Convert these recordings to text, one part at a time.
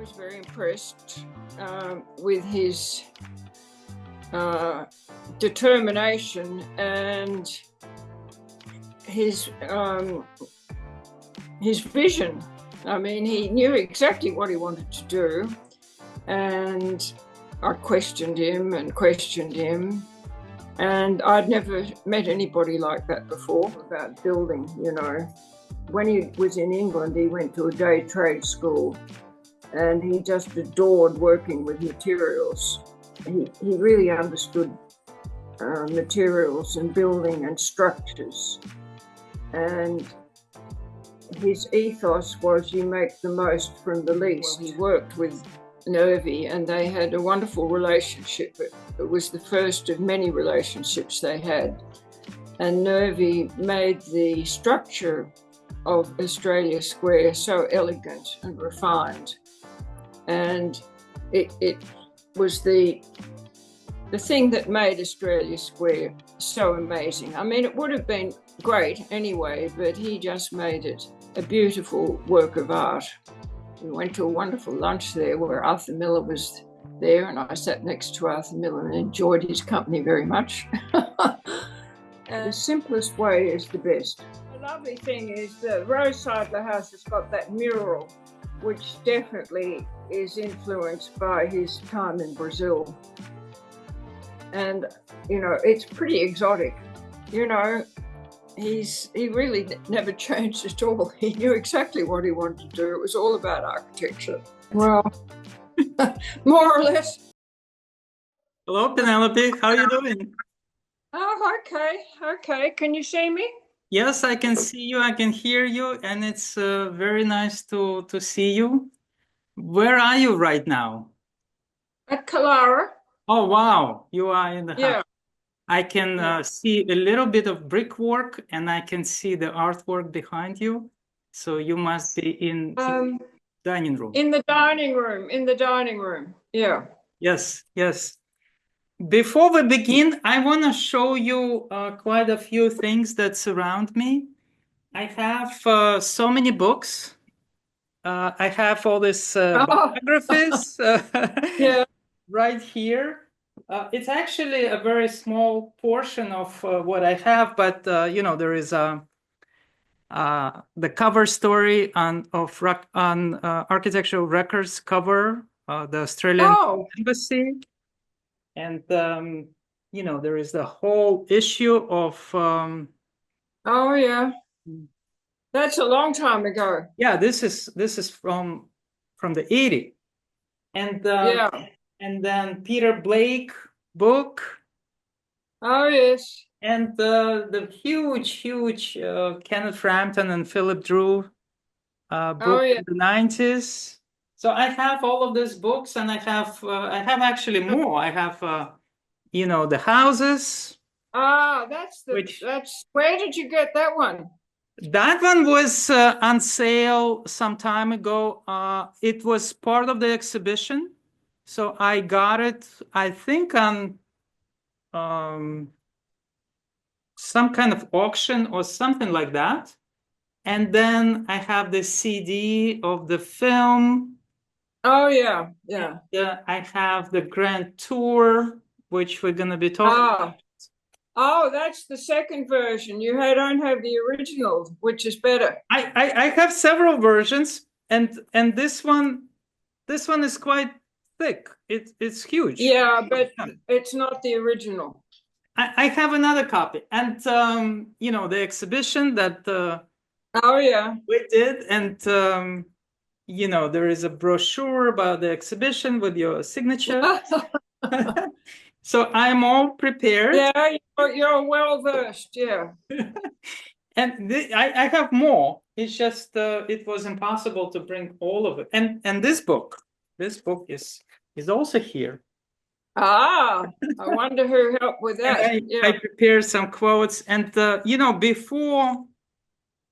was very impressed with his determination and his vision. I mean, he knew exactly what he wanted to do, and I questioned him, and I'd never met anybody like that before about building, you know. When he was in England, he went to a day trade school, and he just adored working with materials. He really understood materials and building and structures. And his ethos was you make the most from the least. He worked with Nervi, and they had a wonderful relationship. It was the first of many relationships they had. And Nervi made the structure of Australia Square so elegant and refined. And it was the thing that made Australia Square so amazing. I mean, it would have been great anyway, but he just made it a beautiful work of art. We went to a wonderful lunch there where Arthur Miller was there, and I sat next to Arthur Miller and enjoyed his company very much. The simplest way is the best. The lovely thing is the Seidler House has got that mural, which definitely is influenced by his time in Brazil. And, you know, it's pretty exotic. You know, he really never changed at all. He knew exactly what he wanted to do. It was all about architecture. Well, more or less. Hello, Penelope. How are you doing? Oh, okay. Can you see me? Yes, I can see you. I can hear you, and it's very nice to see you. Where are you right now? At Killara. Oh, wow. You are in the house. Yeah. I can see a little bit of brickwork, and I can see the artwork behind you. So you must be in the dining room. In the dining room. Yeah. Yes. Before we begin, I want to show you quite a few things that surround me. I have so many books. I have all these biographies Yeah. right here. It's actually a very small portion of what I have, but you know, there is the cover story on Architectural Records cover, the Australian Embassy, and you know, there is the whole issue of. Oh yeah, that's a long time ago. Yeah, this is from the 80s, and and then Peter Blake book. Oh yes. And the huge Kenneth Frampton and Philip Drew book in the 90s. So I have all of these books, and I have actually more. I have you know, the houses. That's where did you get that one? That one was on sale some time ago. It was part of the exhibition, so I got it, I think, on some kind of auction or something like that. And then I have the CD of the film. Oh yeah. I have the Grand Tour, which we're going to be talking about. Oh, that's the second version. You don't have the original, which is better. I have several versions, and this one is quite thick. It's huge. Yeah, but it's not the original. I have another copy, and you know, the exhibition that we did, and you know, there is a brochure about the exhibition with your signature. So I'm all prepared. Yeah, you're well versed. Yeah. And I have more. It's just it was impossible to bring all of it. And this book is also here. I wonder who helped with that. I prepared some quotes, and you know, before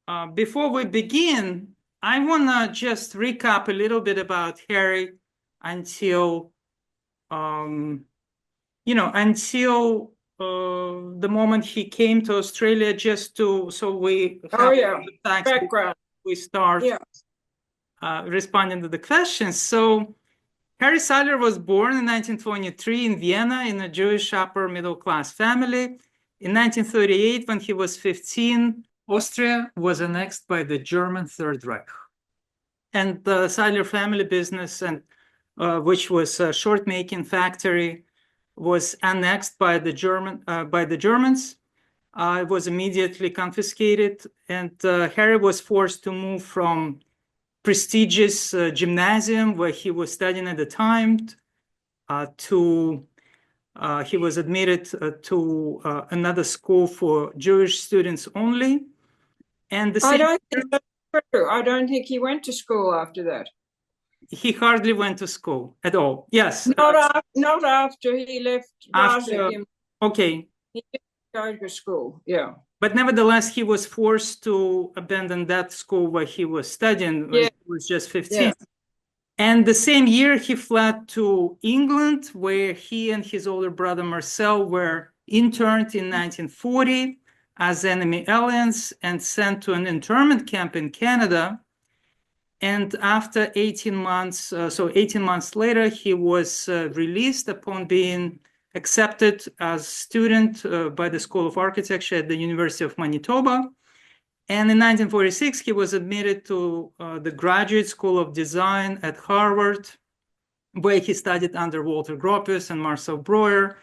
we begin, I wanna just recap a little bit about Harry until you know, until the moment he came to Australia, just so we have the facts background. We start. Yeah. responding to the questions. So Harry Seidler was born in 1923 in Vienna in a Jewish upper middle class family. In 1938, when he was 15, Austria was annexed by the German Third Reich. And the Seidler family business, and which was a short making factory, was annexed by the Germans. It was immediately confiscated, and Harry was forced to move from prestigious gymnasium where he was studying at the time he was admitted to another school for Jewish students only. And the I don't think that's true. I don't think he went to school after that. He hardly went to school at all. Yes. Not after he left. Okay. He didn't go to school. Yeah. But nevertheless, he was forced to abandon that school where he was studying when he was just 15. Yeah. And the same year, he fled to England, where he and his older brother Marcel were interned in 1940 as enemy aliens and sent to an internment camp in Canada. And after 18 months, 18 months later, he was released upon being accepted as a student by the School of Architecture at the University of Manitoba. And in 1946, he was admitted to the Graduate School of Design at Harvard, where he studied under Walter Gropius and Marcel Breuer.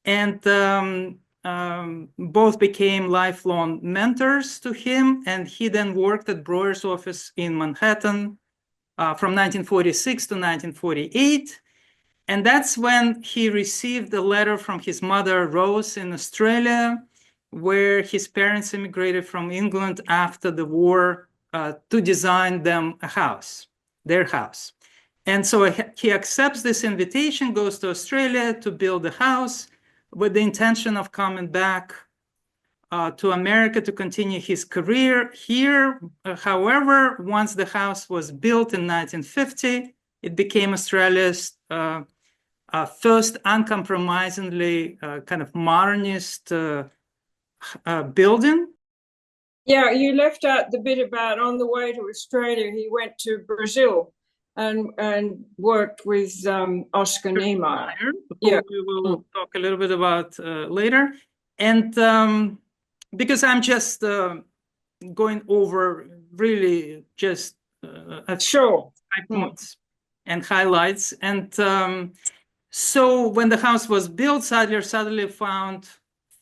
And both became lifelong mentors to him. And he then worked at Breuer's office in Manhattan from 1946 to 1948. And that's when he received a letter from his mother, Rose, in Australia, where his parents immigrated from England after the war to design them a house, their house. And so he accepts this invitation, goes to Australia to build a house with the intention of coming back to America to continue his career here. However, once the house was built in 1950, it became Australia's first uncompromisingly kind of modernist building. Yeah, you left out the bit about on the way to Australia, he went to Brazil and worked with Oscar Niemeyer. Yeah, we will talk a little bit about later. And because I'm just going over really just sure points and highlights. And so when the house was built, Seidler suddenly found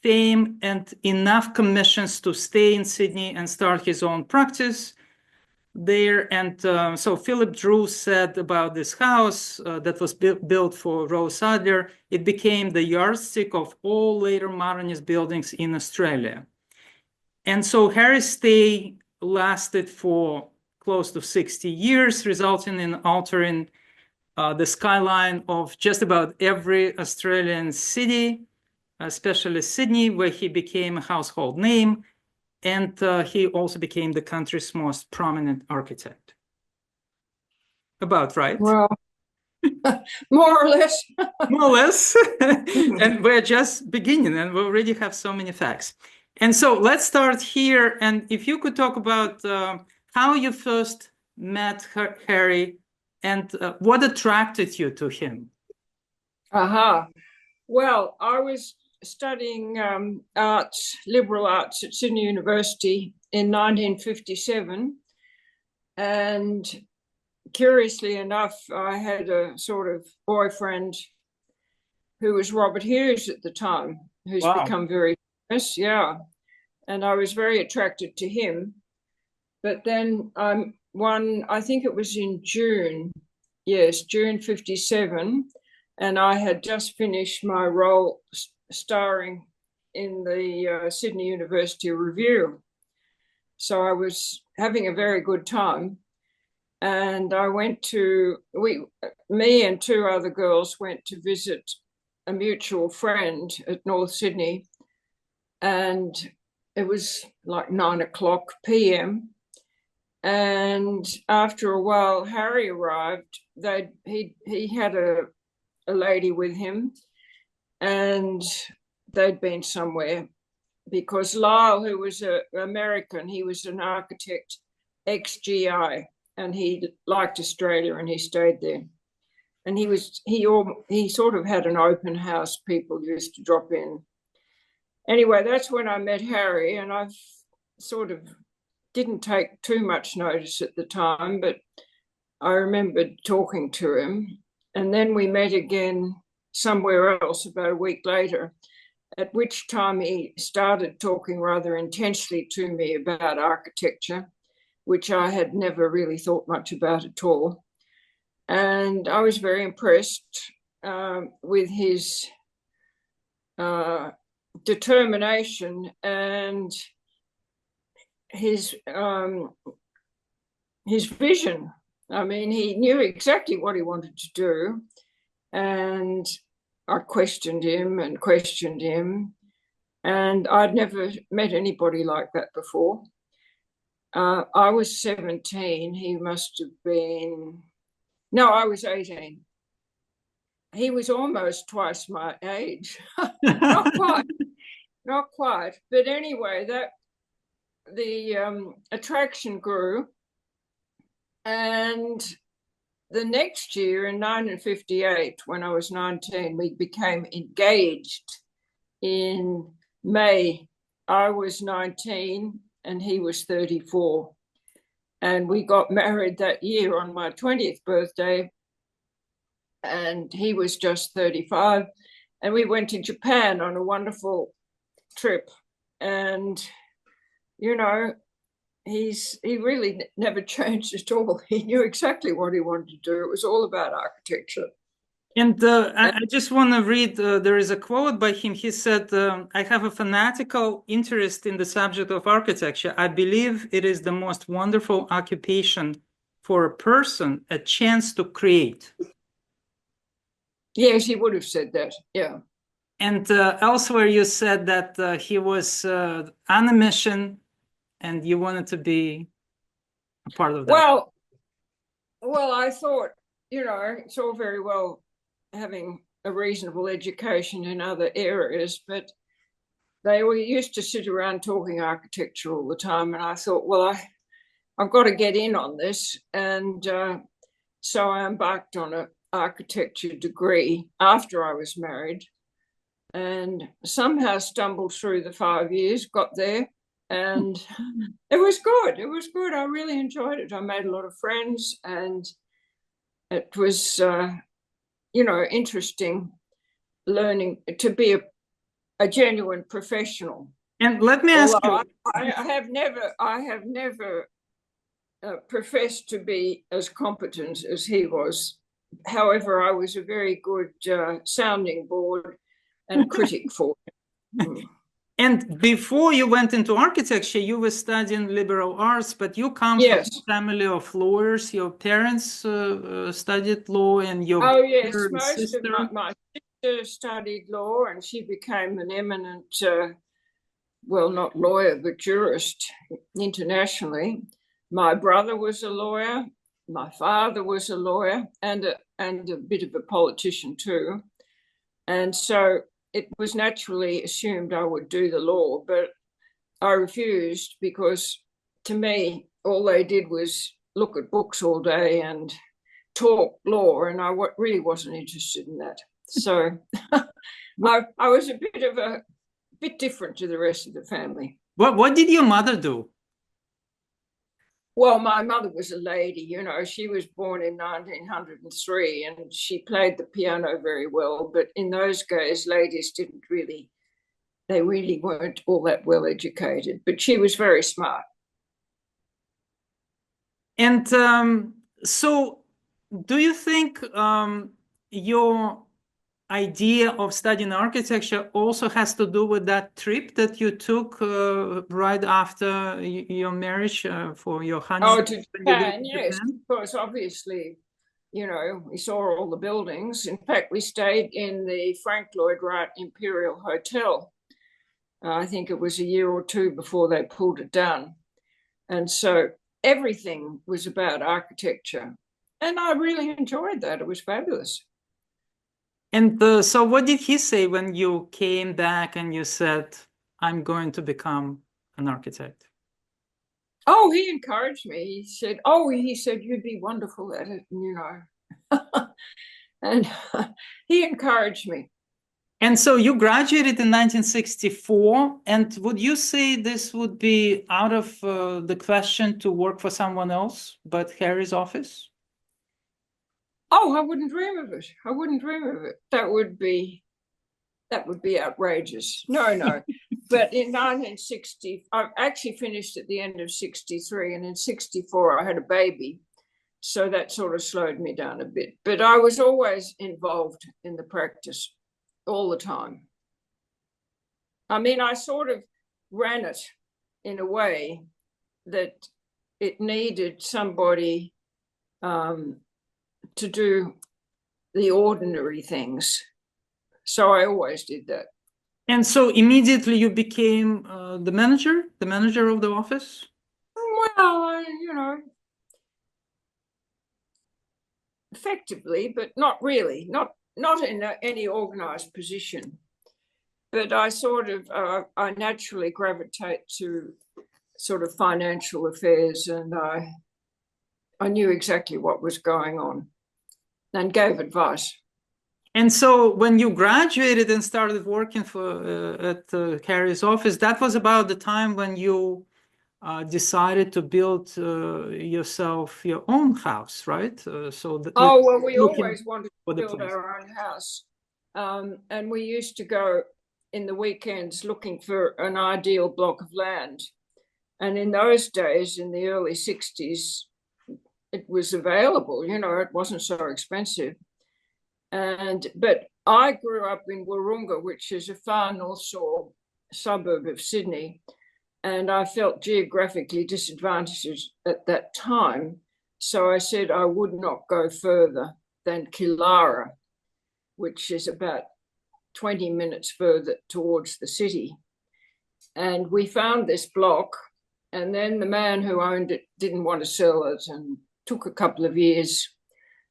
fame and enough commissions to stay in Sydney and start his own practice there. And so Philip Drew said about this house that was built for Rose Seidler, it became the yardstick of all later modernist buildings in Australia. And so Harry's stay lasted for close to 60 years, resulting in altering the skyline of just about every Australian city, especially Sydney, where he became a household name. And he also became the country's most prominent architect. About right? Well, more or less. More or less. And we're just beginning, and we already have so many facts. And so let's start here. And if you could talk about how you first met Harry and what attracted you to him. Well, I was studying arts, liberal arts at Sydney University in 1957. And curiously enough, I had a sort of boyfriend who was Robert Hughes at the time, who's become very famous, and I was very attracted to him. But then I think it was in June, June 57, and I had just finished my role starring in the Sydney University Review. So I was having a very good time. And I went me and two other girls went to visit a mutual friend at North Sydney. And it was like 9:00 p.m. And after a while, Harry arrived. He had a lady with him, and they'd been somewhere because Lyle, who was an American, he was an architect, ex-GI, and he liked Australia and he stayed there. And he sort of had an open house. People used to drop in. Anyway, that's when I met Harry, and I sort of didn't take too much notice at the time, but I remembered talking to him. And then we met again somewhere else about a week later, at which time he started talking rather intensely to me about architecture, which I had never really thought much about at all. And I was very impressed with his determination and his vision. I mean, he knew exactly what he wanted to do, and I questioned him, and I'd never met anybody like that before. I was 17. He must have been... No, I was 18. He was almost twice my age. Not quite. But anyway, the attraction grew. And the next year, in 1958, when I was 19, we became engaged in May. I was 19 and he was 34. And we got married that year on my 20th birthday. And he was just 35. And we went to Japan on a wonderful trip. And, you know, he really never changed at all. He knew exactly what he wanted to do. It was all about architecture. And I just want to read, there is a quote by him. He said, I have a fanatical interest in the subject of architecture. I believe it is the most wonderful occupation for a person, a chance to create. Yes, he would have said that, yeah. And elsewhere you said that he was on a mission and you wanted to be a part of that. Well, I thought, you know, it's all very well having a reasonable education in other areas, but they were used to sit around talking architecture all the time. And I thought, well, I've got to get in on this. And so I embarked on an architecture degree after I was married and somehow stumbled through the 5 years, got there. And it was good. It was good. I really enjoyed it. I made a lot of friends, and it was, you know, interesting learning to be a genuine professional. And let me ask you, I have never professed to be as competent as he was. However, I was a very good sounding board and critic for him. And before you went into architecture, you were studying liberal arts, but you come from a family of lawyers. Your parents studied law, and your most of my sister studied law, and she became an eminent, well, not lawyer, but jurist internationally. My brother was a lawyer. My father was a lawyer and a bit of a politician too. And so it was naturally assumed I would do the law, but I refused because to me, all they did was look at books all day and talk law, and I really wasn't interested in that. So I was a bit different to the rest of the family. What did your mother do? Well, my mother was a lady, you know, she was born in 1903 and she played the piano very well. But in those days, ladies they really weren't all that well educated, but she was very smart. And so do you think your idea of studying architecture also has to do with that trip that you took right after your marriage for your honeymoon? Oh, to Japan, yes, because obviously, you know, we saw all the buildings. In fact, we stayed in the Frank Lloyd Wright Imperial Hotel. I think it was a year or two before they pulled it down. And so everything was about architecture. And I really enjoyed that. It was fabulous. And so what did he say when you came back and you said, I'm going to become an architect? Oh, he encouraged me. He said, you'd be wonderful at it, and he encouraged me. And so you graduated in 1964, and would you say this would be out of the question to work for someone else but Harry's office? Oh, I wouldn't dream of it. I wouldn't dream of it. That would be outrageous. No. But in 1960, I actually finished at the end of 63, and in 64 I had a baby. So that sort of slowed me down a bit. But I was always involved in the practice all the time. I mean, I sort of ran it in a way that it needed somebody to do the ordinary things. So I always did that. And so immediately you became the manager of the office? Well, effectively, but not really, not in any organized position. But I I naturally gravitate to sort of financial affairs, and I knew exactly what was going on and gave advice. And so when you graduated and started working at Harry's office, that was about the time when you decided to build yourself your own house, right? We always wanted to build our own house. And we used to go in the weekends looking for an ideal block of land. And in those days, in the early 60s, it was available, it wasn't so expensive. But I grew up in Wahroonga, which is a far north shore suburb of Sydney, and I felt geographically disadvantaged at that time. So I said I would not go further than Killara, which is about 20 minutes further towards the city. And we found this block, and then the man who owned it didn't want to sell it and took a couple of years,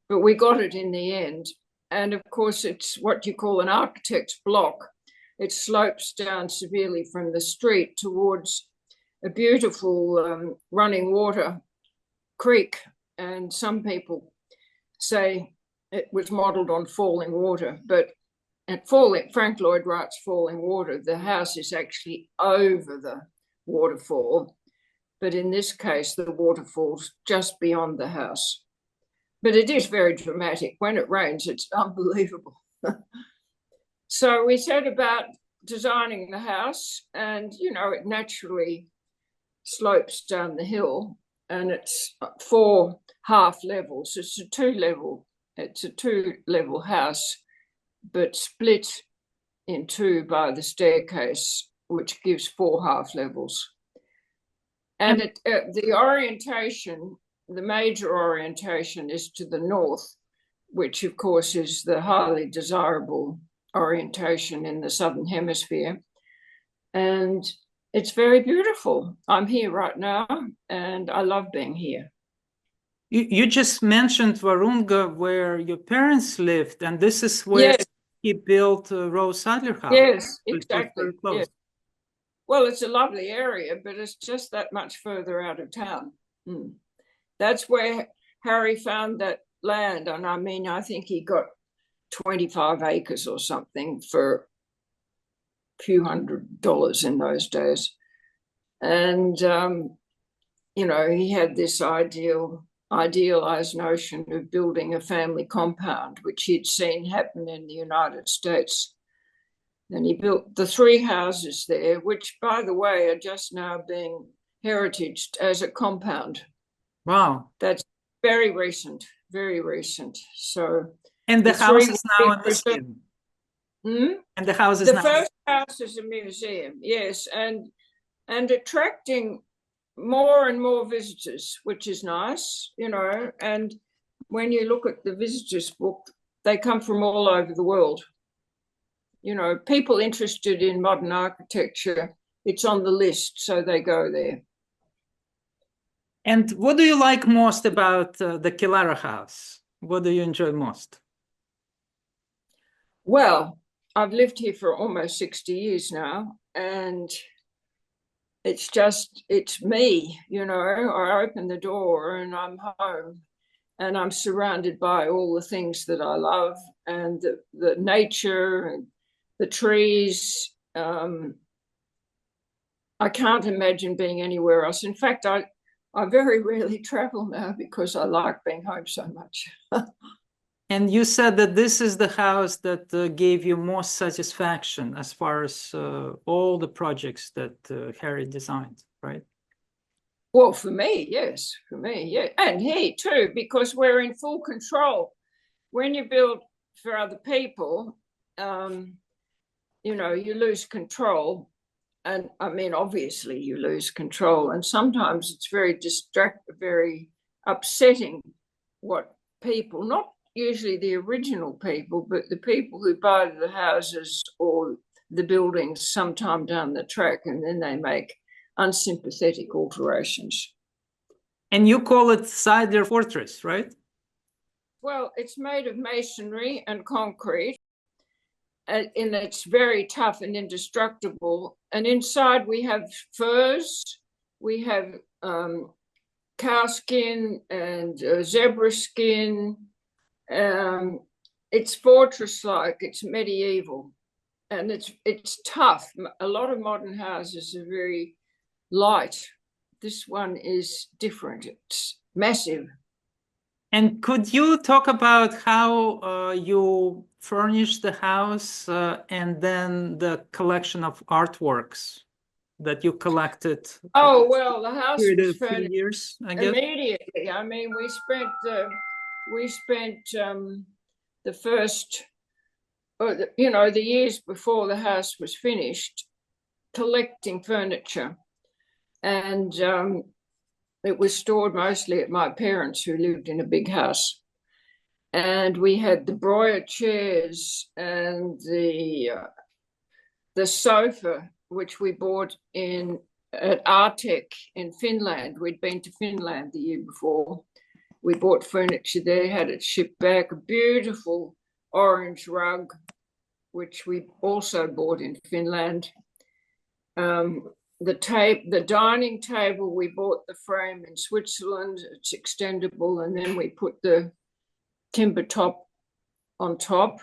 but we got it in the end. And of course, it's what you call an architect's block. It slopes down severely from the street towards a beautiful running water creek. And some people say it was modeled on falling water, but Frank Lloyd Wright's Falling Water, the house is actually over the waterfall. But in this case, the waterfall's just beyond the house. But it is very dramatic. When it rains, it's unbelievable. So we set about designing the house, and, it naturally slopes down the hill, and it's 4 half levels. It's a two-level house, but split in two by the staircase, which gives 4 half levels. And the orientation, the major orientation, is to the north, which of course is the highly desirable orientation in the Southern Hemisphere. And it's very beautiful. I'm here right now, and I love being here. You just mentioned Wahroonga, where your parents lived, and this is where he built Rose Seidler House. Yes, exactly. Yes. Well, it's a lovely area, but it's just that much further out of town. That's where Harry found that land. And I mean, I think he got 25 acres or something for a few $100s in those days. And, he had this idealized notion of building a family compound, which he'd seen happen in the United States. And he built the 3 houses there, which, by the way, are just now being heritaged as a compound. Wow. That's very recent, very recent. So, and the house is now a museum. And the house is the first house is a museum, yes, and attracting more and more visitors, which is nice, and when you look at the visitors book, they come from all over the world. People interested in modern architecture, it's on the list, so they go there. And what do you like most about the Killara House? What do you enjoy most? Well, I've lived here for almost 60 years now, and it's me, you know. I open the door and I'm home, and I'm surrounded by all the things that I love, and the nature and the trees. I can't imagine being anywhere else. In fact, I very rarely travel now because I like being home so much. And you said that this is the house that gave you more satisfaction as far as all the projects that Harry designed, right? Well, for me, yes. For me, yeah. And he too, because we're in full control. When you build for other people, you know, you lose control. And I mean, obviously you lose control. And sometimes it's very very upsetting what people, not usually the original people, but the people who buy the houses or the buildings sometime down the track, and then they make unsympathetic alterations. And you call it Seidler Fortress, right? Well, it's made of masonry and concrete, and it's very tough and indestructible. And inside we have furs, we have cow skin and zebra skin. It's fortress-like, it's medieval, and it's tough. A lot of modern houses are very light. This one is different. It's massive. And could you talk about how you furnished the house and then the collection of artworks that you collected? Oh, well, the house was for furnished years, I guess. Immediately. I mean, we spent the first, you know, the years before the house was finished, collecting furniture, and it was stored mostly at my parents, who lived in a big house. And we had the broiler chairs and the sofa, which we bought at Artek in Finland. We'd been to Finland the year before. We bought furniture there, had it shipped back, a beautiful orange rug, which we also bought in Finland. The dining table, we bought the frame in Switzerland. It's extendable, and then we put the timber top on top.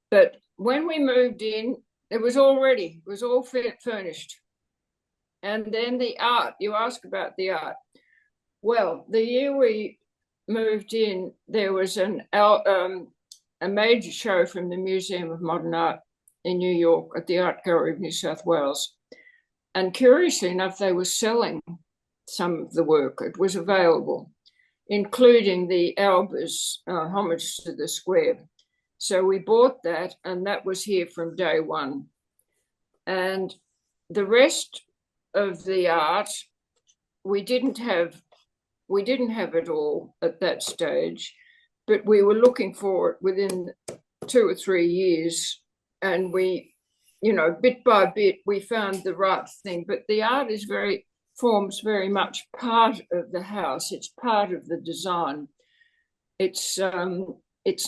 But when we moved in, it was all ready. It was all furnished. And then the art, you ask about the art. Well, the year we moved in, there was a major show from the Museum of Modern Art in New York at the Art Gallery of New South Wales. And curiously enough, they were selling some of the work. It was available, including the Albers, Homage to the Square. So we bought that, and that was here from day one. And the rest of the art, we didn't have it all at that stage, but we were looking for it within 2 or 3 years, and we, you know, bit by bit, we found the right thing. But the art forms very much part of the house. It's part of the design. It's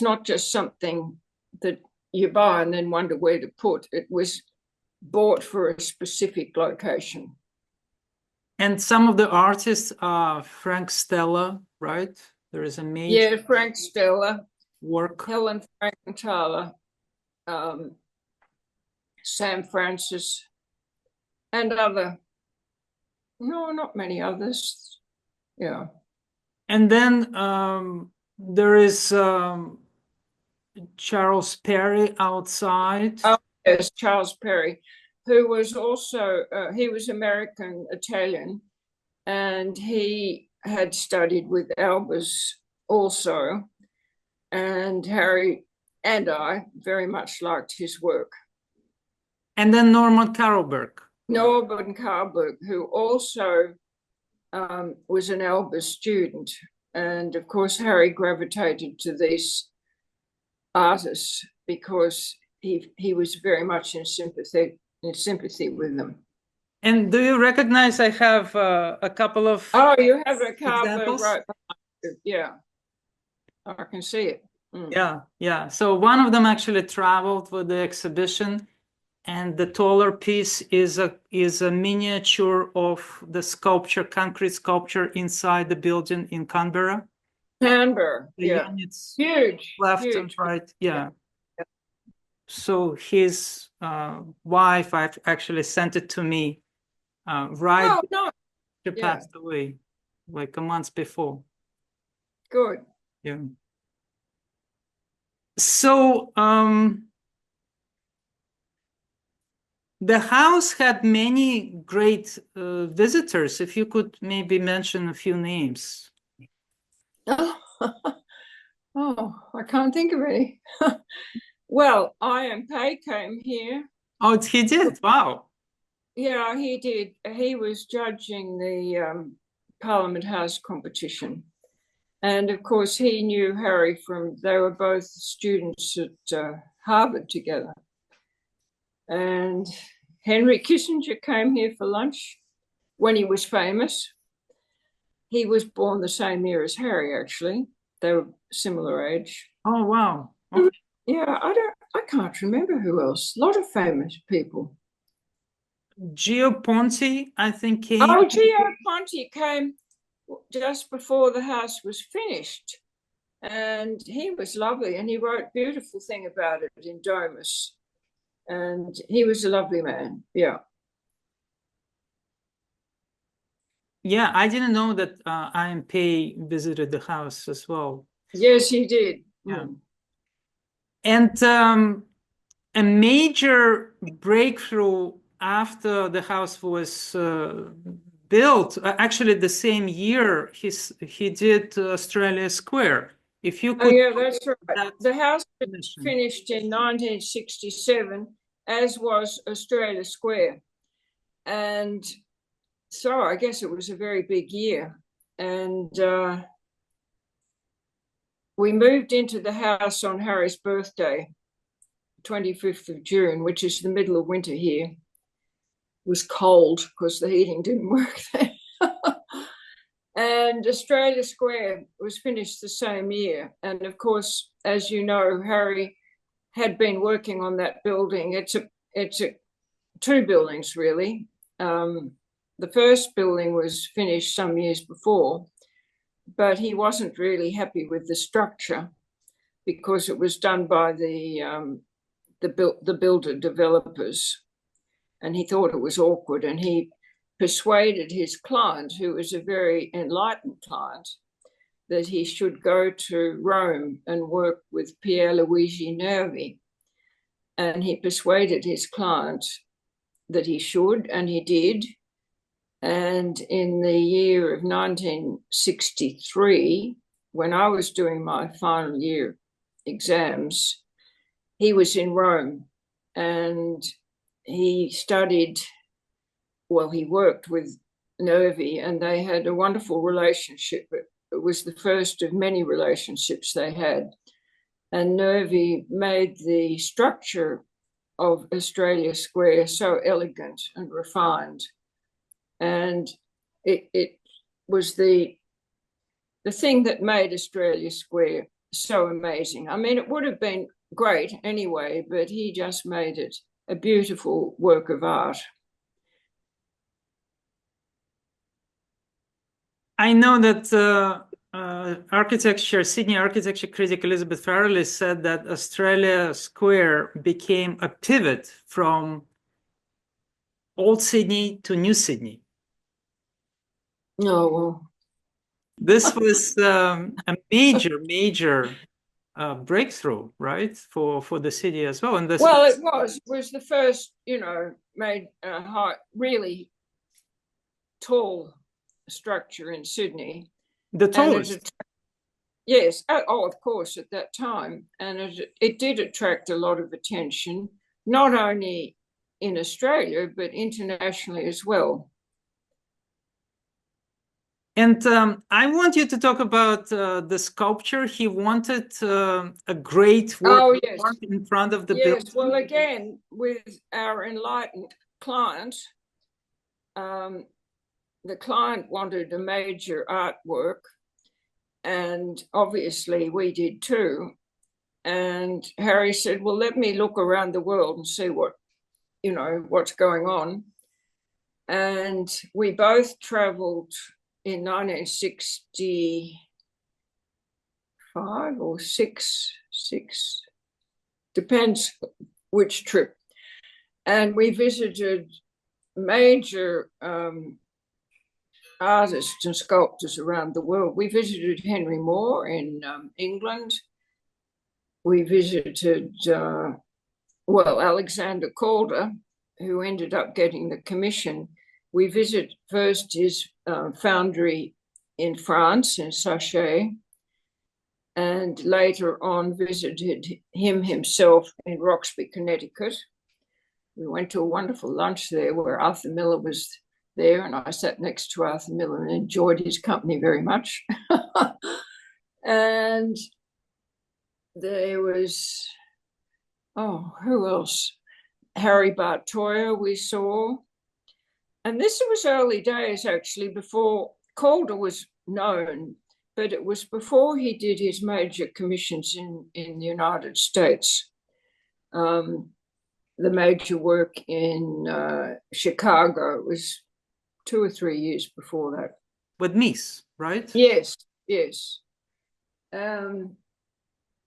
not just something that you buy and then wonder where to put. It was bought for a specific location. And some of the artists are Frank Stella, right? There is a major Frank Stella work. Helen Frankenthaler, Sam Francis, and not many others. Yeah. And then there is Charles Perry outside. Oh, yes, Charles Perry, who was also, he was American-Italian, and he had studied with Albers also, and Harry and I very much liked his work. And then Norman Carlberg. Norman Carlberg, who also was an Albers student. And of course, Harry gravitated to these artists because he was very much in sympathy with them. And do you recognize I have a couple of you have a Carlberg right behind you. Yeah, I can see it. Yeah. So one of them actually traveled with the exhibition, and the taller piece is a miniature of the sculpture, concrete sculpture inside the building in Canberra. Canberra, The yeah. units Huge. left huge. and right, yeah. So his wife actually sent it to me right Oh, no. she passed away, like a month before. Good. Yeah. So the house had many great visitors. If you could maybe mention a few names. Oh, I can't think of any. Well, I.M. came here. Oh, he did. Wow. Yeah, he did. He was judging the Parliament House competition. And of course, he knew Harry they were both students at Harvard together. And Henry Kissinger came here for lunch when he was famous. He was born the same year as Harry, actually. They were similar age. Oh, wow. Okay. Yeah, I can't remember who else. A lot of famous people. Gio Ponti, I think came. Oh, Gio Ponti came just before the house was finished. And he was lovely. And he wrote beautiful thing about it in Domus. And he was a lovely man. Yeah. Yeah, I didn't know that I.M. visited the house as well. Yes, he did. Yeah. And a major breakthrough after the house was built, actually the same year he did Australia Square. If you could. Oh, yeah, that's right. The house was finished in 1967, as was Australia Square. And so I guess it was a very big year. And we moved into the house on Harry's birthday, 25th of June, which is the middle of winter here. It was cold because the heating didn't work there. And Australia Square was finished the same year. And of course, as you know, Harry had been working on that building. It's two buildings, really. The first building was finished some years before, but he wasn't really happy with the structure because it was done by the builder developers, and he thought it was awkward, and he persuaded his client, who was a very enlightened client, that he should go to Rome and work with Pier Luigi Nervi. And he persuaded his client that he should, and he did. And in the year of 1963, when I was doing my final year exams, he was in Rome and he studied. Well, he worked with Nervi and they had a wonderful relationship. It was the first of many relationships they had. And Nervi made the structure of Australia Square so elegant and refined. And it was the thing that made Australia Square so amazing. I mean, it would have been great anyway, but he just made it a beautiful work of art. I know that Sydney architecture critic Elizabeth Farrelly said that Australia Square became a pivot from old Sydney to new Sydney. Oh, well. This was a major breakthrough, right, for the city as well. And this it was the first, made a really tall structure in Sydney. The tallest. Yes. Oh, of course, at that time. And it did attract a lot of attention, not only in Australia, but internationally as well. And I want you to talk about the sculpture. He wanted a great work of art in front of the building. Yes, well, again, with our enlightened client, the client wanted a major artwork, and obviously we did too. And Harry said, well, let me look around the world and see what you know, what's going on. And we both traveled in 1965 or six, depends which trip. And we visited major artists and sculptors around the world. We visited Henry Moore in England. We visited, Alexander Calder, who ended up getting the commission. We visited first his foundry in France, in Sachet, and later on visited him himself in Roxby, Connecticut. We went to a wonderful lunch there where Arthur Miller was there, and I sat next to Arthur Miller and enjoyed his company very much. And there was, who else? Harry Bertoia we saw. And this was early days, actually, before Calder was known, but it was before he did his major commissions in the United States. The major work in Chicago was 2 or 3 years before that. With Mies, right? Yes, yes. And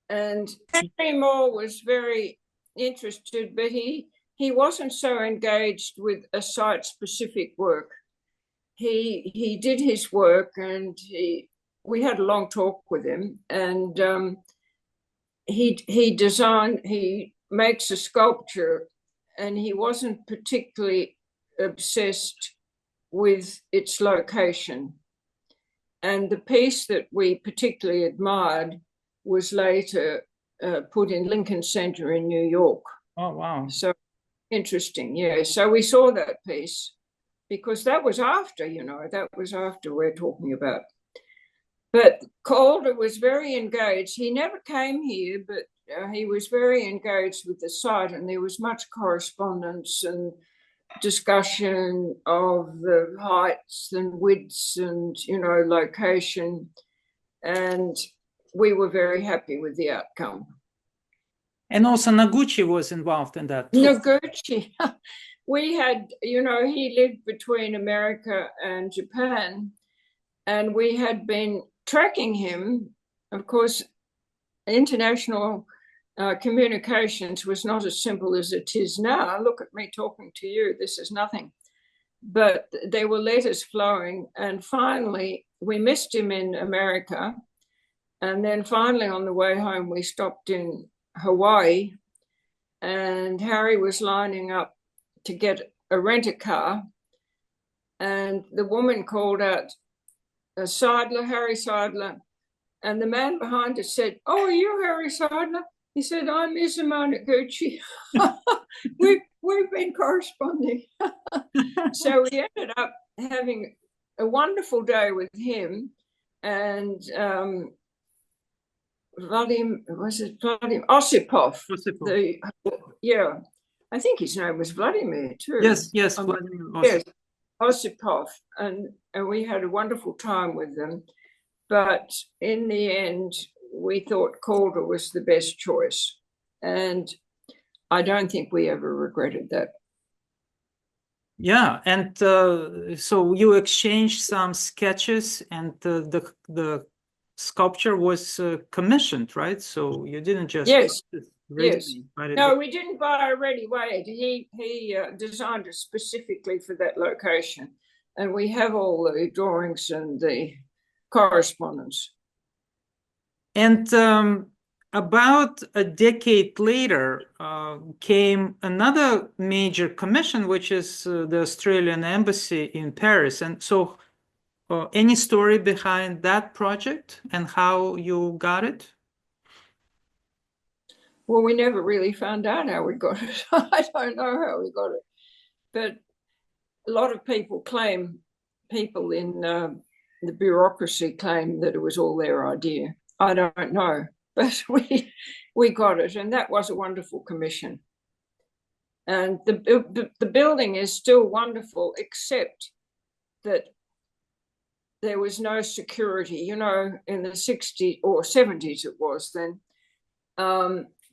Henry Moore was very interested, but he wasn't so engaged with a site-specific work. He did his work, and we had a long talk with him, and he makes a sculpture, and he wasn't particularly obsessed with its location. And the piece that we particularly admired was later put in Lincoln Center in New York. Oh, wow. So interesting, yeah. So we saw that piece because that was after, we're talking about. But Calder was very engaged. He never came here, but he was very engaged with the site, and there was much correspondence and discussion of the heights and widths and, location. And we were very happy with the outcome. And also Noguchi was involved in that. Noguchi, we had, he lived between America and Japan, and we had been tracking him. Of course, international communications was not as simple as it is now. Look at me talking to you. This is nothing. But there were letters flowing, and finally we missed him in America. And then finally on the way home, we stopped in Hawaii, and Harry was lining up to get a rent-a-car, and the woman called out, Seidler, Harry Seidler, and the man behind us said, "Oh, are you Harry Seidler?" He said, "I'm Isamu Noguchi." we've been corresponding. So we ended up having a wonderful day with him, and Vladimir Osipov. I think his name was Vladimir too. Yes, Vladimir Osipov. Yes, Osipov, and we had a wonderful time with them. But in the end, we thought Calder was the best choice, and I don't think we ever regretted that. Yeah, and so you exchanged some sketches, and the sculpture was commissioned, right? So you didn't just yes. No, we didn't buy a ready-made. He designed it specifically for that location, and we have all the drawings and the correspondence. And about a decade later came another major commission, which is the Australian Embassy in Paris. And so any story behind that project and how you got it? Well, we never really found out how we got it. I don't know how we got it. But a lot of people in the bureaucracy claim that it was all their idea. I don't know, but we got it, and that was a wonderful commission. And the building is still wonderful, except that there was no security. In the 60s or 70s it was then,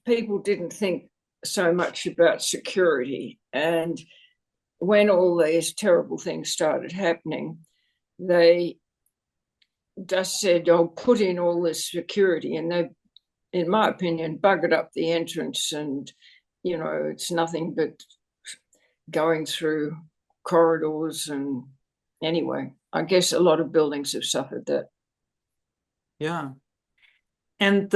people didn't think so much about security. And when all these terrible things started happening, they just said, "I'll put in all this security," and they, in my opinion, buggered up the entrance, and it's nothing but going through corridors. And anyway, I guess a lot of buildings have suffered that. Yeah. And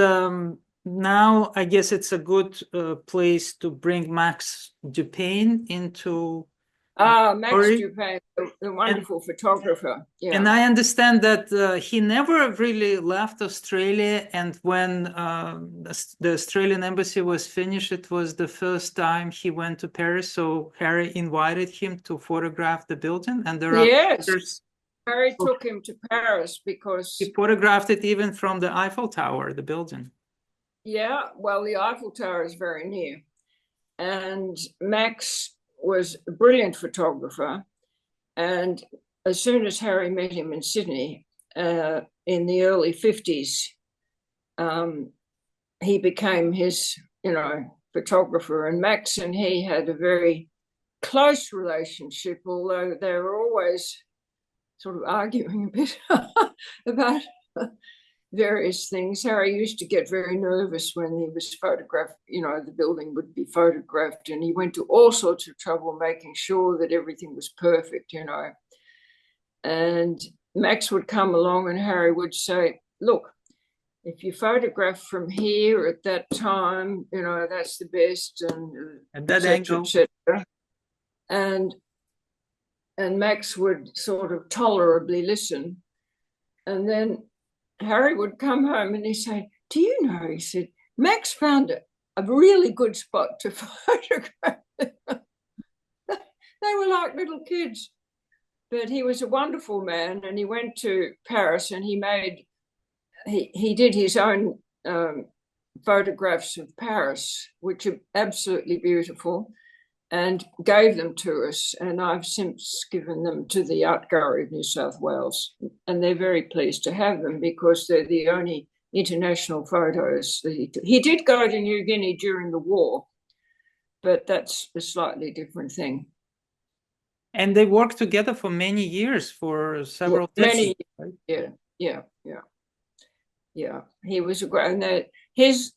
now I guess it's a good place to bring Max Dupain into Max Dupain, the wonderful photographer. Yeah. And I understand that he never really left Australia, and when the Australian embassy was finished, it was the first time he went to Paris. So Harry invited him to photograph the building, and there are pictures. Harry took him to Paris because he photographed it even from the Eiffel Tower, the building. Yeah, well, the Eiffel Tower is very near, and Max was a brilliant photographer. And as soon as Harry met him in Sydney in the early 50s, he became his, photographer. And Max and he had a very close relationship, although they were always sort of arguing a bit about various things. Harry used to get very nervous when he was photographed, the building would be photographed, and he went to all sorts of trouble making sure that everything was perfect, And Max would come along and Harry would say, "Look, if you photograph from here at that time, that's the best," and at that angle, etc. And Max would sort of tolerably listen. And then Harry would come home and he'd say, "Do you know," he said, "Max found a really good spot to photograph." They were like little kids. But he was a wonderful man, and he went to Paris and he did his own photographs of Paris, which are absolutely beautiful, and gave them to us. And I've since given them to the Art Gallery of New South Wales, and they're very pleased to have them because they're the only international photos that he took. He did go to New Guinea during the war, but that's a slightly different thing. And they worked together for many years, for several decades. Right? Yeah. He was a great, and his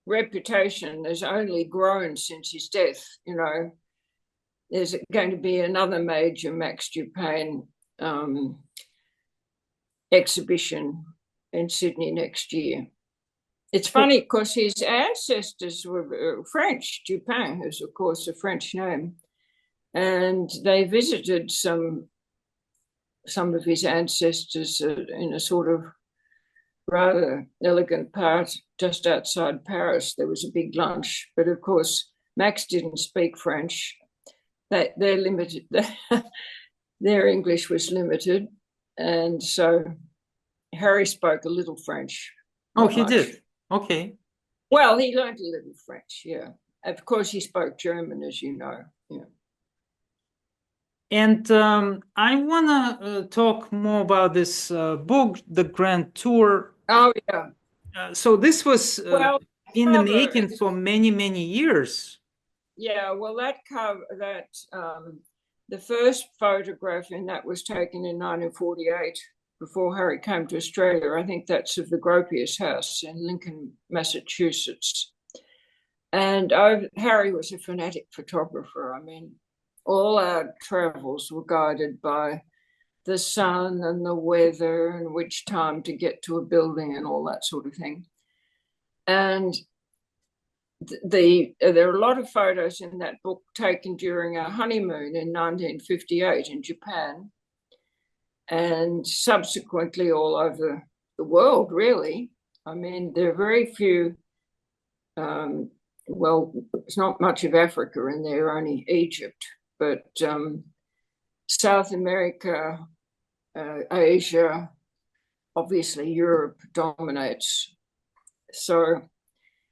reputation has only grown since his death. There's going to be another major Max Dupain exhibition in Sydney next year. It's funny because his ancestors were French. Dupain is, of course, a French name. And they visited some of his ancestors in a sort of rather elegant part just outside Paris. There was a big lunch, but of course Max didn't speak French. They're limited. Their English was limited, and so Harry spoke a little French. Oh, he did. Okay. Well, he learned a little French. Yeah, of course he spoke German, as you know. Yeah. And I want to talk more about this book, The Grand Tour. Oh, yeah. So this was in the making for many, many years. Yeah, well, the first photograph in that was taken in 1948, before Harry came to Australia. I think that's of the Gropius house in Lincoln, Massachusetts. And Harry was a fanatic photographer. I mean, all our travels were guided by the sun and the weather and which time to get to a building and all that sort of thing. And there are a lot of photos in that book taken during our honeymoon in 1958 in Japan, and subsequently all over the world, really. I mean, there are very few, it's not much of Africa in there, only Egypt. But South America, Asia, obviously Europe dominates. So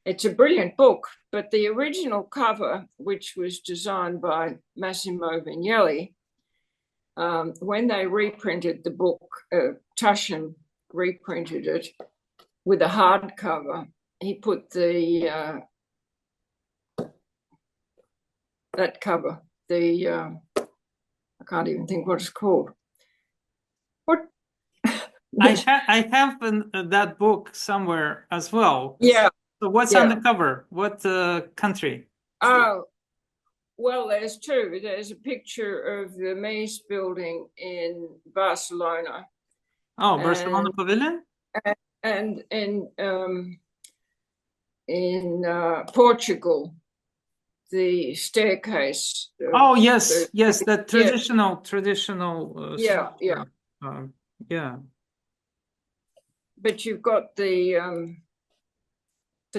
it's a brilliant book. But the original cover, which was designed by Massimo Vignelli, when they reprinted the book, Taschen reprinted it with a hardcover. He put the that cover. I can't even think what it's called. What? I have that book somewhere as well. Yeah. So what's on the cover? What country? Oh, well, there's two. There's a picture of the Mies building in Barcelona. Oh, Barcelona Pavilion? And in Portugal, the staircase. Oh, yes, yes, that traditional. Yeah. Yeah. But you've got the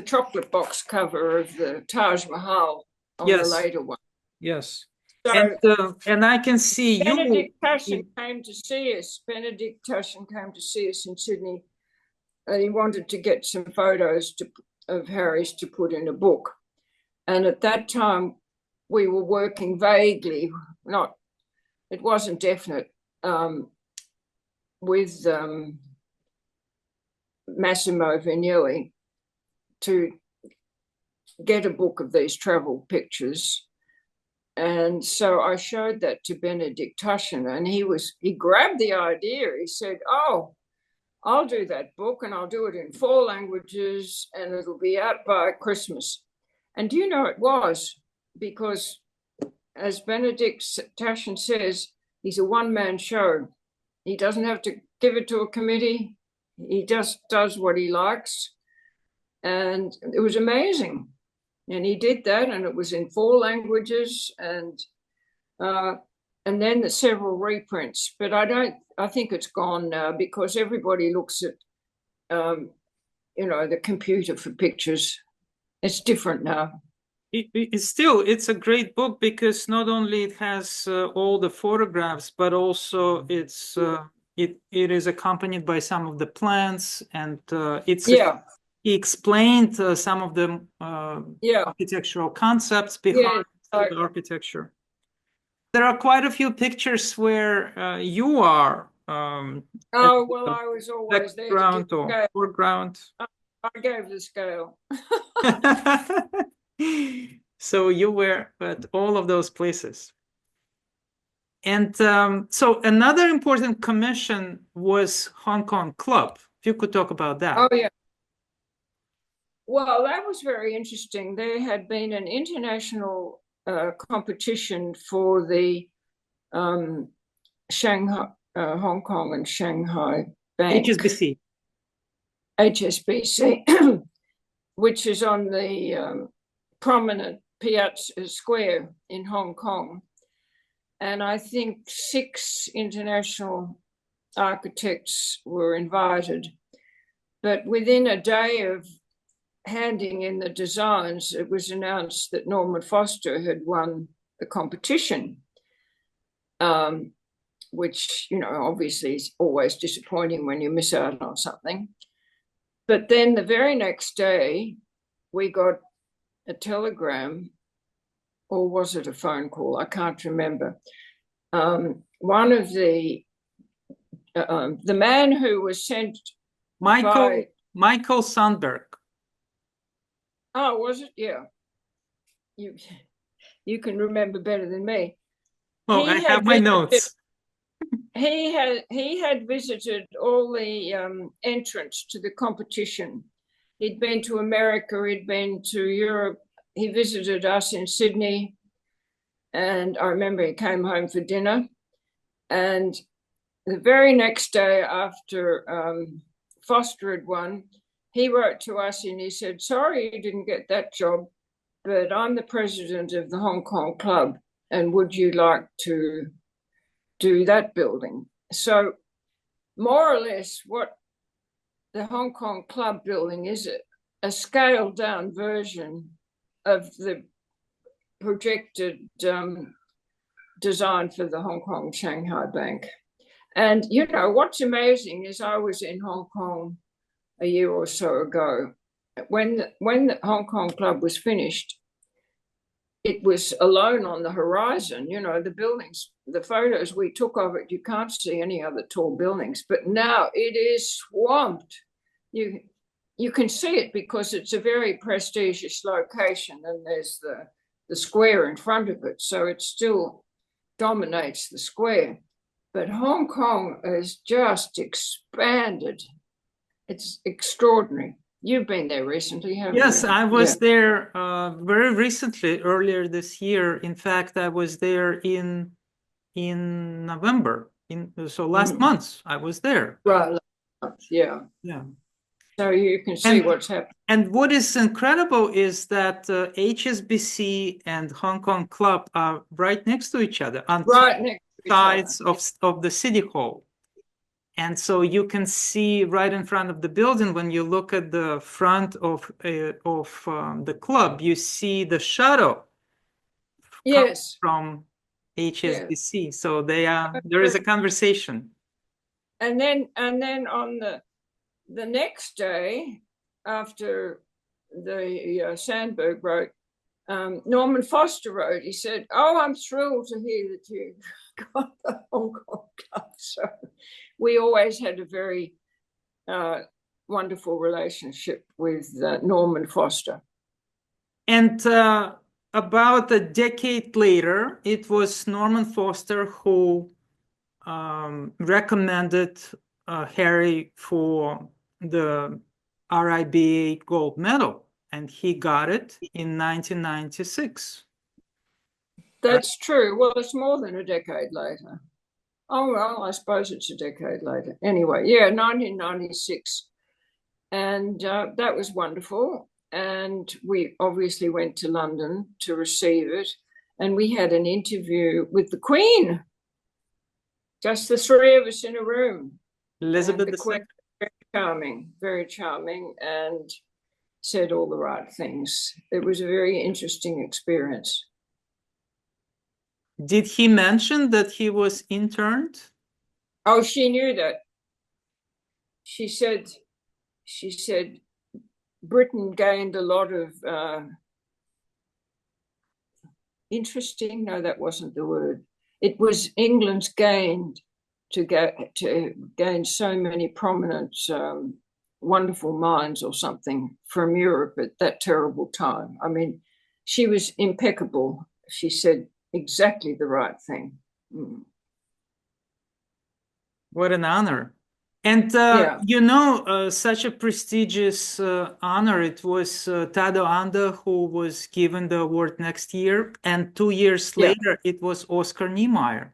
chocolate box cover of the Taj Mahal on the later one. Yes. So, and I can see Benedict Taschen came to see us. Benedict Taschen came to see us in Sydney, and he wanted to get some photos of Harry's to put in a book. And at that time, we were working vaguely, it wasn't definite, with Massimo Vignelli to get a book of these travel pictures. And so I showed that to Benedict Taschen, and he grabbed the idea. He said, "Oh, I'll do that book, and I'll do it in 4 languages, and it'll be out by Christmas." And do you know, it was, because as Benedict Taschen says, he's a one-man show. He doesn't have to give it to a committee. He just does what he likes. And it was amazing. And he did that, and it was in 4 languages, and then the several reprints. But I think it's gone now, because everybody looks at, the computer for pictures. It's different now. It's a great book, because not only it has all the photographs, but also it is accompanied by some of the plans, and he explained some of the architectural concepts behind the architecture. There are quite a few pictures where you are. I was always there. Background or foreground. I gave the scale. So you were at all of those places. And so another important commission was Hong Kong Club. If you could talk about that. Oh, yeah. Well, that was very interesting. There had been an international competition for the Shanghai, Hong Kong and Shanghai Bank. HSBC, which is on the prominent Piazza Square in Hong Kong. And I think 6 international architects were invited. But within a day of handing in the designs, it was announced that Norman Foster had won the competition, which, obviously is always disappointing when you miss out on something. But then the very next day, we got a telegram, or was it a phone call? I can't remember. One of the man who was sent Michael Sandberg. Oh, was it? Yeah. You can remember better than me. Oh, I have my notes. He had visited all the entrants to the competition. He'd been to America, he'd been to Europe, he visited us in Sydney, and I remember he came home for dinner. And the very next day after Foster had won, he wrote to us and he said, "Sorry you didn't get that job, but I'm the president of the Hong Kong Club, and would you like to do that building?" So more or less what the Hong Kong Club building is, a scaled down version of the projected design for the Hong Kong Shanghai Bank. And, what's amazing is I was in Hong Kong a year or so ago. When the Hong Kong Club was finished, it was alone on the horizon. The buildings, the photos we took of it, you can't see any other tall buildings. But now it is swamped. You can see it because it's a very prestigious location, and there's the square in front of it, so it still dominates the square. But Hong Kong has just expanded. It's extraordinary. You've been there recently, haven't you? Yes, I was there very recently, earlier this year. In fact, I was there in November. So last month I was there. Right. Yeah. Yeah. So you can see what's happening. And what is incredible is that HSBC and Hong Kong Club are right next to each other on sides of the City Hall. And so you can see right in front of the building, when you look at the front of the club, you see the shadow from HSBC. Yes. So there is a conversation. And then on the next day, after the Sandberg wrote, Norman Foster wrote, he said, "Oh, I'm thrilled to hear that you got the Hong Kong Club." So we always had a very wonderful relationship with Norman Foster. And about a decade later, it was Norman Foster who recommended Harry for the RIBA gold medal, and he got it in 1996. That's true. Well, it's more than a decade later. Oh, well, I suppose it's a decade later. Anyway, yeah, 1996. And that was wonderful. And we obviously went to London to receive it. And we had an interview with the Queen. Just the three of us in a room. Elizabeth II. Very charming, and said all the right things. It was a very interesting experience. Did he mention that he was interned? Oh, she knew that. She said Britain gained a lot of interesting. No, that wasn't the word. It was England's gain to gain so many prominent, wonderful minds or something from Europe at that terrible time. I mean, she was impeccable. She said exactly the right thing. What an honor. And, such a prestigious honor. It was Tado Anda who was given the award next year. And 2 years later, it was Oscar Niemeyer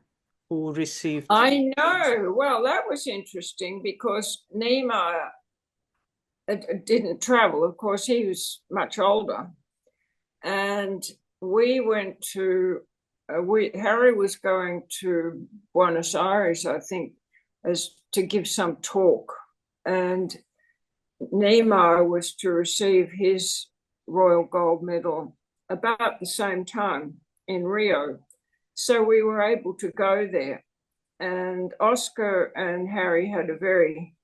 who received. I know. Well, that was interesting because Niemeyer didn't travel. Of course, he was much older. And we went to, Harry was going to Buenos Aires, I think, to give some talk, and Niemeyer was to receive his Royal Gold Medal about the same time in Rio. So we were able to go there, and Oscar and Harry had a very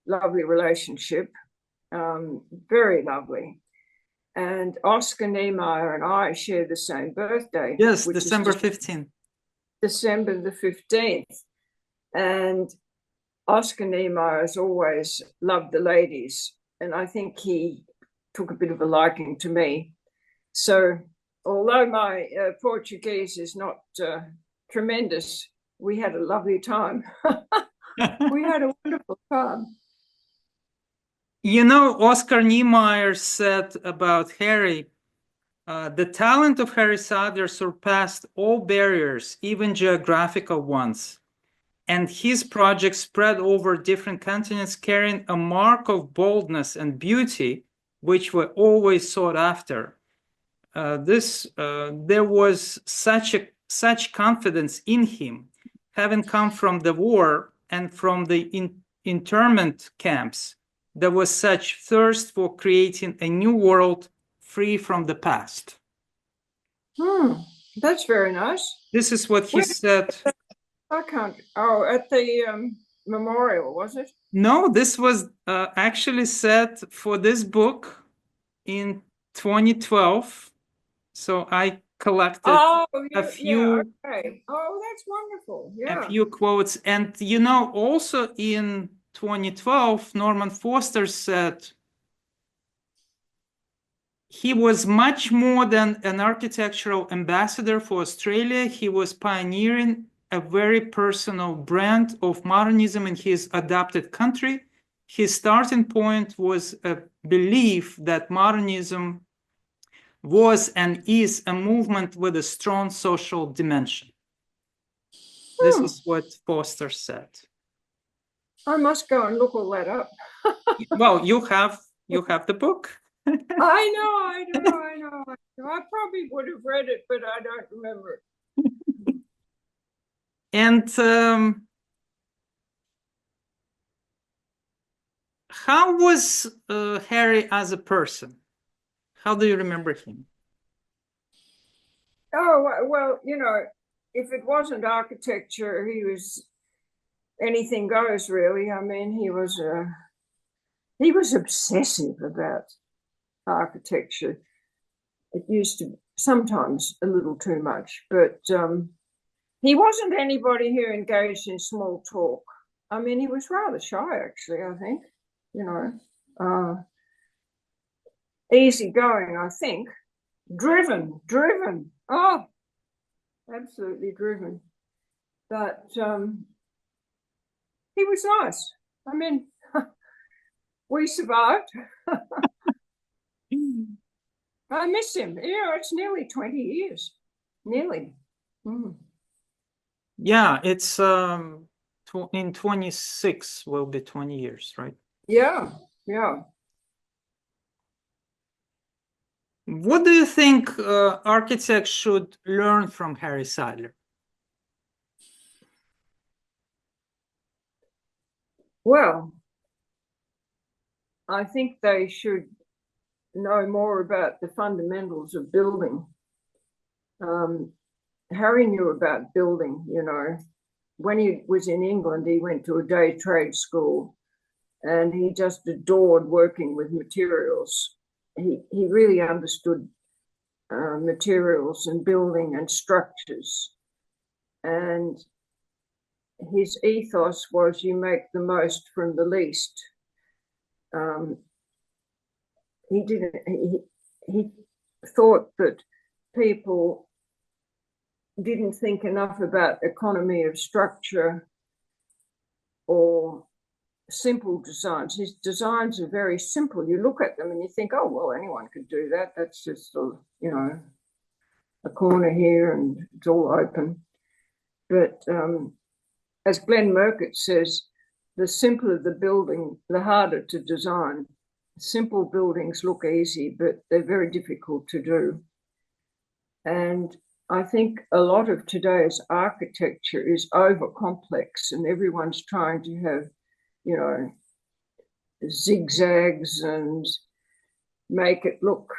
lovely relationship, very lovely. And Oscar Niemeyer and I share the same birthday. Yes, December 15th. December the 15th. And Oscar Niemeyer has always loved the ladies, and I think he took a bit of a liking to me. So although my Portuguese is not tremendous, we had a lovely time. We had a wonderful time. You know, Oscar Niemeyer said about Harry, the talent of Harry Seidler surpassed all barriers, even geographical ones. And his projects spread over different continents, carrying a mark of boldness and beauty, which were always sought after. There was such confidence in him, having come from the war and from the internment camps. There was such thirst for creating a new world free from the past. That's very nice. This is what he said. I can't. Oh, at the memorial, was it? No, this was actually said for this book in 2012. So I collected a few. Okay. Oh, that's wonderful. Yeah. A few quotes. And, you know, also in 2012, Norman Foster said, he was much more than an architectural ambassador for Australia. He was pioneering a very personal brand of modernism in his adopted country. His starting point was a belief that modernism was and is a movement with a strong social dimension. This is what Foster said. I must go and look all that up. Well, you have the book. I know. I probably would have read it, but I don't remember it. And how was Harry as a person? How do you remember him? Oh, well, you know, if it wasn't architecture, he was anything goes, really. I mean, he was obsessive about architecture. It used to sometimes a little too much, but he wasn't anybody who engaged in small talk. I mean, he was rather shy, actually, I think, you know, easygoing, I think, driven. Oh, absolutely driven. But he was nice. I mean, we survived. I miss him. Yeah, it's nearly 20 years. Nearly. Mm. Yeah, it's in 26 will be 20 years, right? Yeah. What do you think architects should learn from Harry Seidler? Well, I think they should know more about the fundamentals of building. Harry knew about building, you know. When he was in England, he went to a day trade school and he just adored working with materials. He really understood materials and building and structures. And his ethos was you make the most from the least. He thought that people didn't think enough about economy of structure or simple designs. His designs are very simple. You look at them and you think, oh, well, anyone could do that. That's just, you know, a corner here and it's all open. But as Glenn Murcutt says, the simpler the building, the harder to design. Simple buildings look easy, but they're very difficult to do. And I think a lot of today's architecture is over complex and everyone's trying to have, you know, zigzags and make it look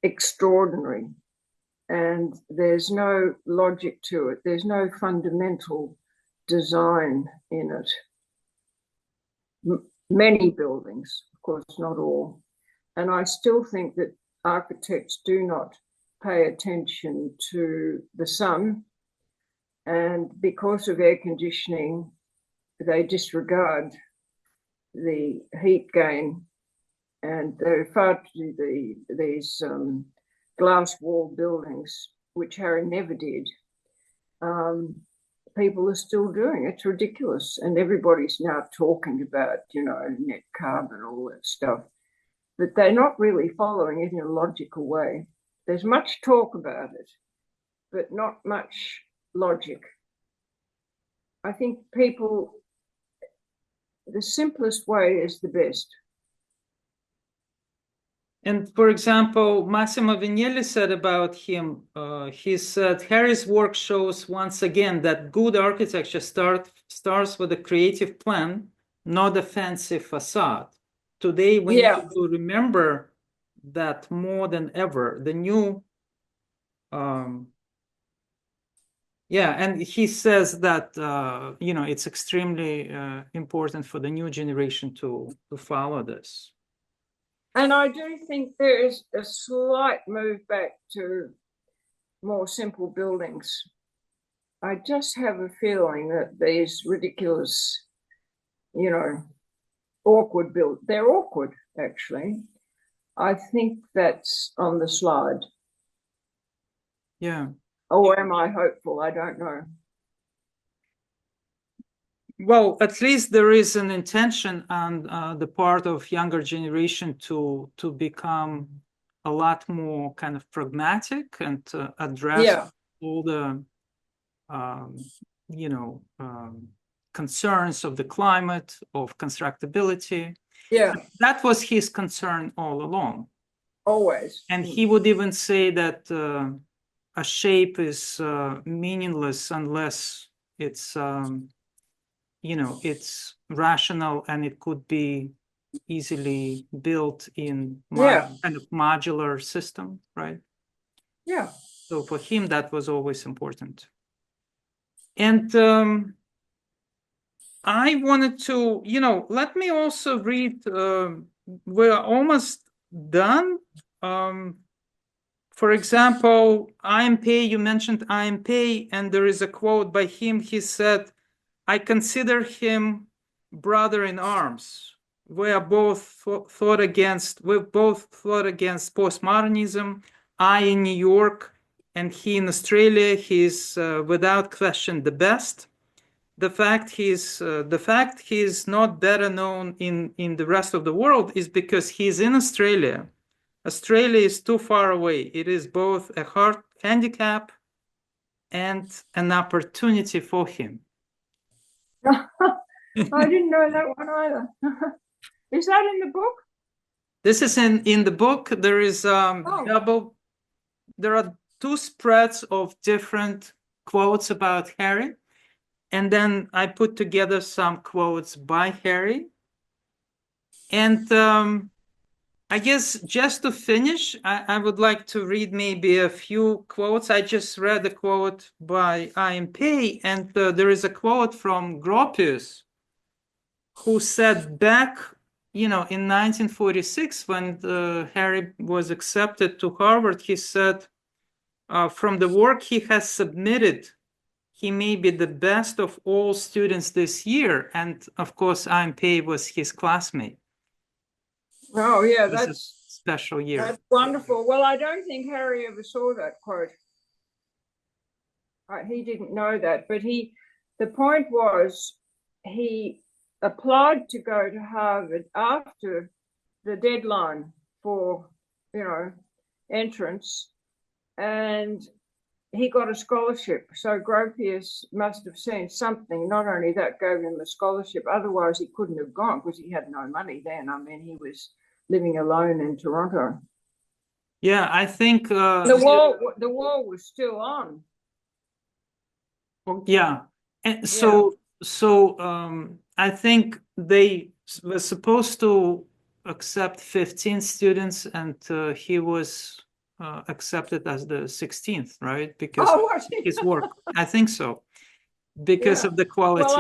extraordinary. And there's no logic to it. There's no fundamental design in it. Many buildings, of course, not all. And I still think that architects do not pay attention to the sun. And because of air conditioning, they disregard the heat gain and they refer to these glass wall buildings, which Harry never did. People are still doing it. It's ridiculous. And everybody's now talking about, you know, net carbon, all that stuff. But they're not really following it in a logical way. There's much talk about it, but not much logic. I think people, the simplest way is the best. And for example, Massimo Vignelli said about him, he said, Harry's work shows once again that good architecture starts with a creative plan, not a fancy facade. Today, we need to remember that more than ever. The new, and he says that, you know, it's extremely important for the new generation to follow this. And I do think there is a slight move back to more simple buildings. I just have a feeling that these ridiculous, you know, awkward build, they're awkward, actually. I think that's on the slide. Yeah. Or am I hopeful? I don't know. Well, at least there is an intention on the part of younger generation to become a lot more kind of pragmatic and address all the concerns of the climate, of constructability. Yeah. That was his concern all along. Always. And he would even say that a shape is meaningless unless it's it's rational and it could be easily built in kind of modular system, right? Yeah. So for him, that was always important. And I wanted to, let me also read, we're almost done. For example, IMP, you mentioned IMP, and there is a quote by him. He said, I consider him brother in arms. We both fought against postmodernism. I in New York and he in Australia. He's without question the best. The fact he's not better known in the rest of the world is because he's in Australia. Australia is too far away. It is both a hard handicap and an opportunity for him. I didn't know that one either. Is that in the book? This is in the book. There is there are two spreads of different quotes about Harry. And then I put together some quotes by Harry. And I guess just to finish, I would like to read maybe a few quotes. I just read a quote by IMP, and there is a quote from Gropius, who said back, in 1946, when Harry was accepted to Harvard, he said, from the work he has submitted, he may be the best of all students this year. And of course, IMP was his classmate. Oh, yeah, that's a special year. That's wonderful. Well, I don't think Harry ever saw that quote. He didn't know that, but the point was he applied to go to Harvard after the deadline for, entrance, and he got a scholarship. So Gropius must have seen something. Not only that gave him a scholarship, otherwise he couldn't have gone because he had no money then. I mean, he was living alone in Toronto. Yeah, I think the war was still on. Yeah, and so I think they were supposed to accept 15 students, and he was accepted as the 16th, right? Because of his work. I think so, because of the quality. Well,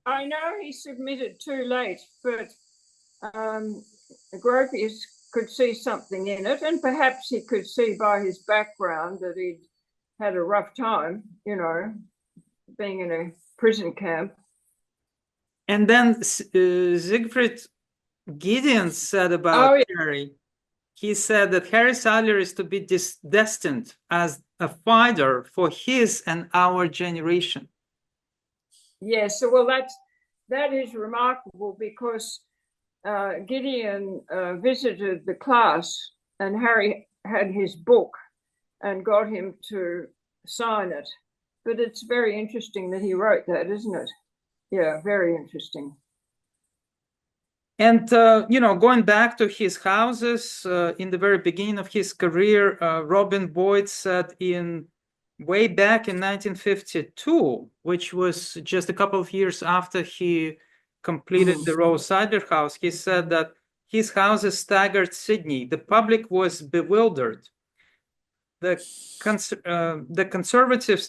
I know he submitted too late, but Gropius could see something in it, and perhaps he could see by his background that he'd had a rough time, being in a prison camp. And then Siegfried Gideon said about Harry. He said that Harry Seidler is to be destined as a fighter for his and our generation. Yes, so well, that is remarkable because Gideon visited the class and Harry had his book and got him to sign it. But it's very interesting that he wrote that, isn't it? Yeah, very interesting. And, going back to his houses, in the very beginning of his career, Robin Boyd said way back in 1952, which was just a couple of years after he completed the Rose Seidler House, he said that his houses staggered Sydney. The public was bewildered. The conservatives'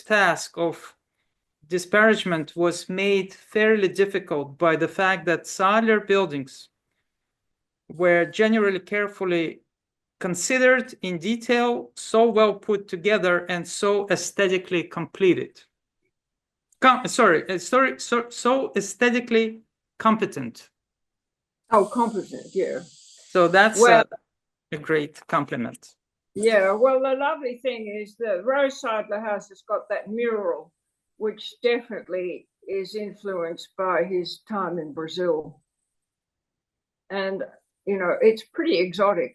task of disparagement was made fairly difficult by the fact that Seidler buildings were generally carefully considered in detail, so well put together, and so aesthetically completed. So aesthetically competent. Oh, competent, yeah. So that's well, a great compliment. Yeah, well, the lovely thing is the Seidler House has got that mural, which definitely is influenced by his time in Brazil. And, it's pretty exotic.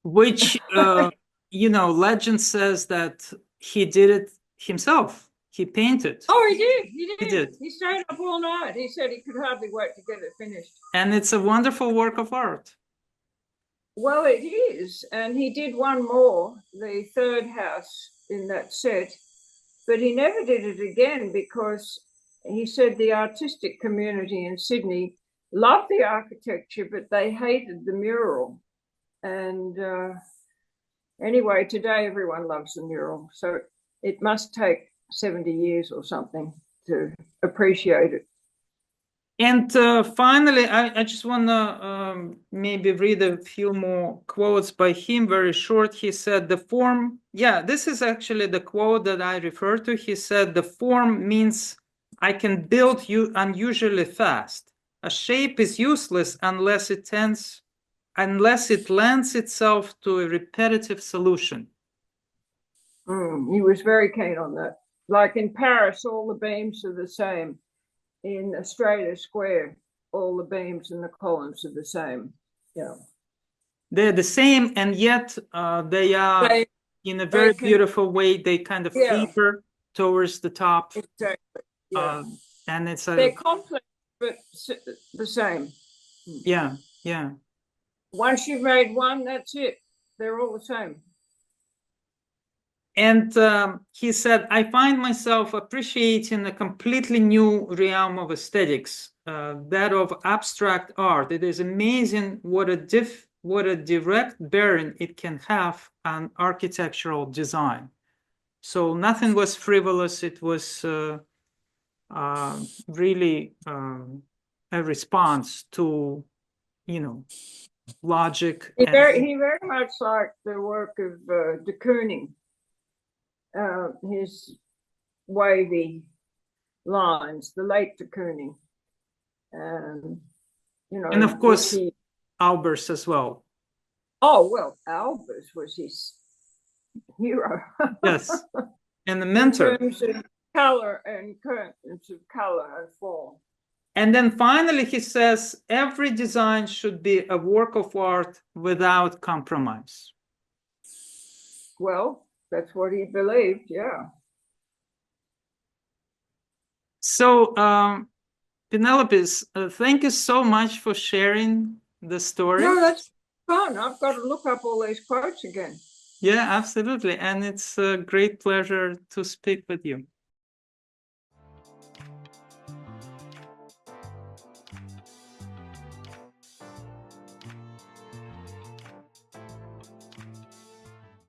Which, legend says that he did it himself. He painted. Oh, he did. He did. He stayed up all night. He said he could hardly wait to get it finished. And it's a wonderful work of art. Well, it is. And he did one more, the third house in that set, but he never did it again because he said the artistic community in Sydney loved the architecture, but they hated the mural. And anyway, today everyone loves the mural. So it must take 70 years or something to appreciate it. And finally, I just want to maybe read a few more quotes by him, very short. He said, the form, this is actually the quote that I refer to. He said, the form means I can build you unusually fast. A shape is useless unless it lends itself to a repetitive solution. He was very keen on that. Like in Paris, all the beams are the same. In Australia Square, all the beams and the columns are the same. Yeah, they're the same, and yet they are in a very beautiful way. They kind of taper towards the top. Exactly. Yeah, and they're complex but the same. Yeah. Once you've made one, that's it. They're all the same. And he said, I find myself appreciating a completely new realm of aesthetics, that of abstract art. It is amazing what a direct bearing it can have on architectural design. So nothing was frivolous. It was really a response to, logic. He very much liked the work of de Kooning. His wavy lines, the late de Kooning. And of course, Albers as well. Oh, well, Albers was his hero. Yes, and the mentor. In terms of color and curtains of color and form. And then finally, he says, every design should be a work of art without compromise. Well, that's what he believed, yeah. So, Penelope, thank you so much for sharing the story. No, that's fun. I've got to look up all these quotes again. Yeah, absolutely. And it's a great pleasure to speak with you.